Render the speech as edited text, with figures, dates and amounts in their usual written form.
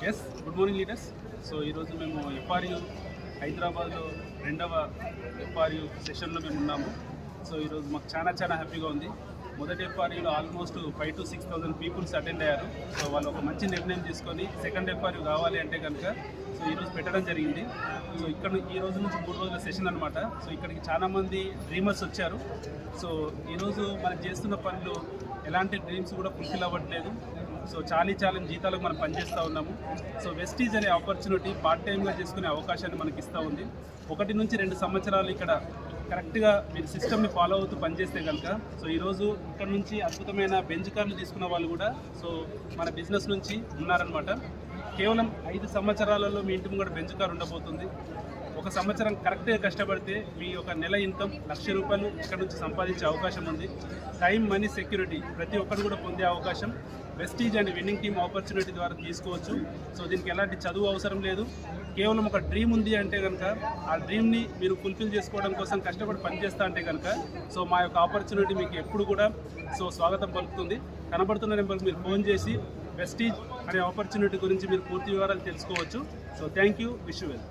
Yes good morning leaders. So ఈరోజు మేము FRU హైదరాబాద్లో రెండవ ఎఫ్ఆర్యు సెషన్లో మేము ఉన్నాము. సో ఈరోజు మాకు చాలా హ్యాపీగా ఉంది. మొదటి ఎఫ్ఆర్యూలో ఆల్మోస్ట్ 5,000 to 6,000 పీపుల్స్ అటెండ్ అయ్యారు. సో వాళ్ళు ఒక మంచి నిర్ణయం తీసుకొని సెకండ్ ఎఫ్ఆర్యూ కావాలి అంటే కనుక సో ఈరోజు పెట్టడం జరిగింది. సో ఇక్కడ ఈ రోజు నుంచి 3 రోజుల సెషన్ అనమాట. సో ఇక్కడికి చాలామంది డ్రీమర్స్ వచ్చారు. సో ఈరోజు మనం చేస్తున్న పనులు ఎలాంటి డ్రీమ్స్ కూడా ఫుల్ఫిల్ అవ్వట్లేదు. సో చాలీ జీతాలకు మనం పనిచేస్తూ ఉన్నాము. సో వెస్టీజ్ అనే ఆపర్చునిటీ పార్ట్ టైంగా చేసుకునే అవకాశాన్ని మనకి ఇస్తూ ఉంది. 1 నుంచి 2 సంవత్సరాలు ఇక్కడ కరెక్ట్గా మీరు సిస్టమ్ని ఫాలో అవుతూ పనిచేస్తే కనుక సో ఈరోజు ఇక్కడ నుంచి అద్భుతమైన బెంచ్ కార్లు తీసుకున్న వాళ్ళు కూడా సో మన బిజినెస్ నుంచి ఉన్నారనమాట. కేవలం 5 సంవత్సరాలలో మీ ఇంటి ముంగడ బెంచ్ కార్ ఉండబోతుంది. 1 సంవత్సరం కరెక్ట్గా కష్టపడితే మీ ఒక నెల ఇన్కమ్ ₹1,00,000 ఇక్కడ నుంచి సంపాదించే అవకాశం ఉంది. టైం, మనీ, సెక్యూరిటీ ప్రతి ఒక్కరు కూడా పొందే అవకాశం Vestige and winning team opportunity ద్వారా తీసుకోవచ్చు. సో దీనికి ఎలాంటి చదువు అవసరం లేదు. కేవలం ఒక డ్రీమ్ ఉంది అంటే కనుక ఆ డ్రీమ్ని మీరు ఫుల్ఫిల్ చేసుకోవడం కోసం కష్టపడి పనిచేస్తా అంటే కనుక సో మా యొక్క ఆపర్చునిటీ మీకు ఎప్పుడు కూడా సో స్వాగతం పలుకుతుంది. కనబడుతున్న నెంబర్కి మీరు ఫోన్ చేసి వెస్టీజ్ అనే ఆపర్చునిటీ గురించి మీరు పూర్తి వివరాలు తెలుసుకోవచ్చు. So thank you. Wish you well.